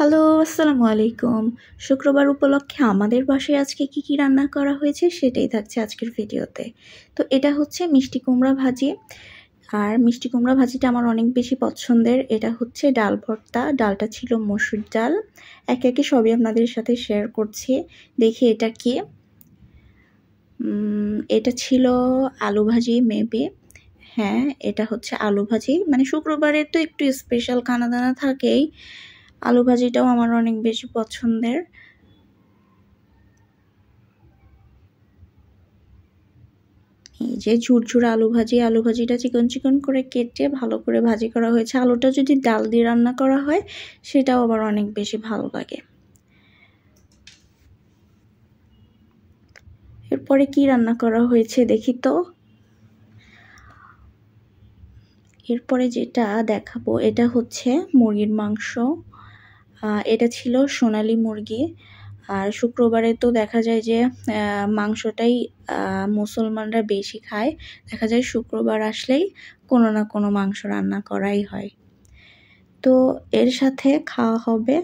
Hello, আসসালামু আলাইকুম। শুক্রবার উপলক্ষে আমাদের বাসায় আজকে কি রান্না করা হয়েছে সেটাই থাকছে আজকের ভিডিওতে। তো এটা হচ্ছে মিষ্টি কুমড়া ভাজি। আর মিষ্টি কুমড়া ভাজিটা আমার অনেক বেশি পছন্দের। এটা হচ্ছে ডাল ভর্তা। ডালটা ছিল মসুর ডাল। একে একে সবই আপনাদের সাথে শেয়ার করছি। দেখি এটা কি? এটা ছিল আলু ভাজি মেবি। হ্যাঁ, এটা হচ্ছে আলু ভাজি। মানে শুক্রবারে তো একটু স্পেশাল খানা-দানা থাকেই। আলু ভাজিটাও আমার অনেক বেশি পছন্দের। এই যে ঝুরঝুরে আলু ভাজি, আলু ভাজিটা চিকন চিকন করে কেটে ভালো করে ভাজি করা হয়েছে। আলুটা যদি ডাল দিয়ে রান্না করা হয় সেটাও আবার অনেক বেশি ভালো লাগে। এরপরে কি রান্না করা হয়েছে দেখি তো। এরপরে যেটা দেখাবো এটা হচ্ছে মুরগির মাংস। এটা ছিল সোনালী মুরগি। আর শুক্রবারে তো দেখা যায় যে মাংসটাই মুসলমানরা বেশি খায়। দেখা যায় শুক্রবার আসলেই কোনো না কোনো মাংস রান্না করাই হয়। তো এর সাথে খাওয়া হবে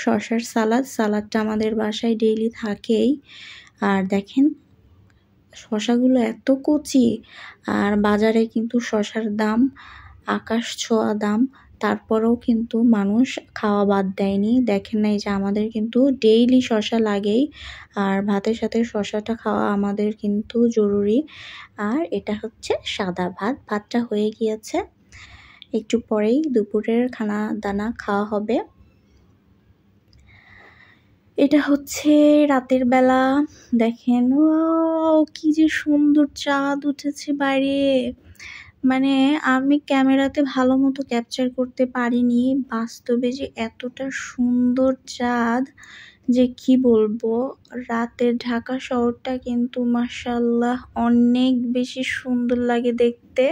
শসার সালাদ। সালাদটা আমাদের বাসায় ডেইলি থাকেই। আর দেখেন শসাগুলো এত কচি, আর বাজারে কিন্তু শসার দাম আকাশ ছোঁয়া দাম। তারপরেও কিন্তু মানুষ খাওয়া বাদ দেয়নি। দেখেন না, এই যে আমাদের কিন্তু ডেইলি শসা লাগেই। আর ভাতের সাথে শসাটা খাওয়া আমাদের কিন্তু জরুরি। আর এটা হচ্ছে সাদা ভাত। ভাতটা হয়ে গিয়েছে, একটু পরেই দুপুরের খানা দানা খাওয়া হবে। এটা হচ্ছে রাতের বেলা। দেখেন কি যে সুন্দর চাঁদ উঠেছে বাইরে। মানে আমি ক্যামেরাতে ভালো মতো ক্যাপচার করতে পারিনি, বাস্তবে যে এতটা সুন্দর চাঁদ যে কি বলবো। রাতের ঢাকা শহরটা কিন্তু মাশাআল্লাহ অনেক বেশি সুন্দর লাগে দেখতে।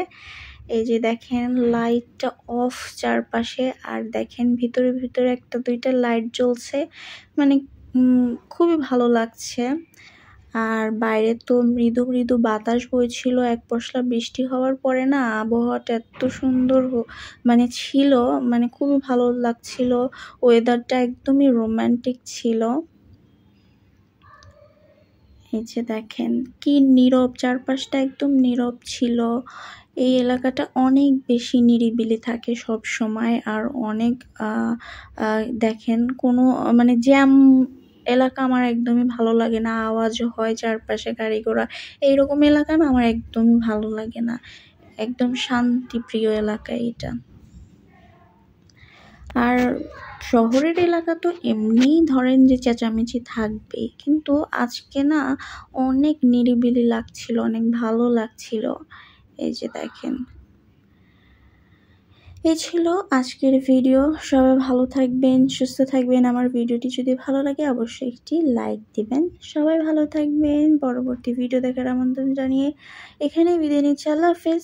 এই যে দেখেন লাইটটা অফ চারপাশে, আর দেখেন ভিতরে ভিতরে একটা দুইটা লাইট জ্বলছে। মানে খুবই ভালো লাগছে। আর বাইরে তো মৃদু মৃদু বাতাস বইছিল। এক পশলা বৃষ্টি হওয়ার পরে না আবহাওয়াটা এত সুন্দর মানে ছিল, মানে খুবই ভালো লাগছিল। ওয়েদারটা একদমই রোমান্টিক ছিল। এই যে দেখেন কি নীরব, চারপাশটা একদম নীরব ছিল। এই এলাকাটা অনেক বেশি নিরিবিলি থাকে সব সময়। আর অনেক দেখেন কোনো মানে জ্যাম এলাকা আমার একদমই ভালো লাগে না। আওয়াজ হয় চারপাশে গাড়ি ঘোড়া, এইরকম এলাকা না আমার একদমই ভালো লাগে না। একদম শান্তিপ্রিয় এলাকা এটা। আর শহরের এলাকা তো এমনিই ধরেন যে চেঁচামেচি থাকবেই, কিন্তু আজকে না অনেক নিরিবিলি লাগছিল, অনেক ভালো লাগছিল। এই যে দেখেন, এই ছিল আজকের ভিডিও। সবাই ভালো থাকবেন, সুস্থ থাকবেন। আমার ভিডিওটি যদি ভালো লাগে অবশ্যই একটি লাইক দিবেন। সবাই ভালো থাকবেন। পরবর্তী ভিডিও দেখার আমন্ত্রণ জানিয়ে এখানেই বিদায় নিচ্ছি। আল্লাহ হাফেজ।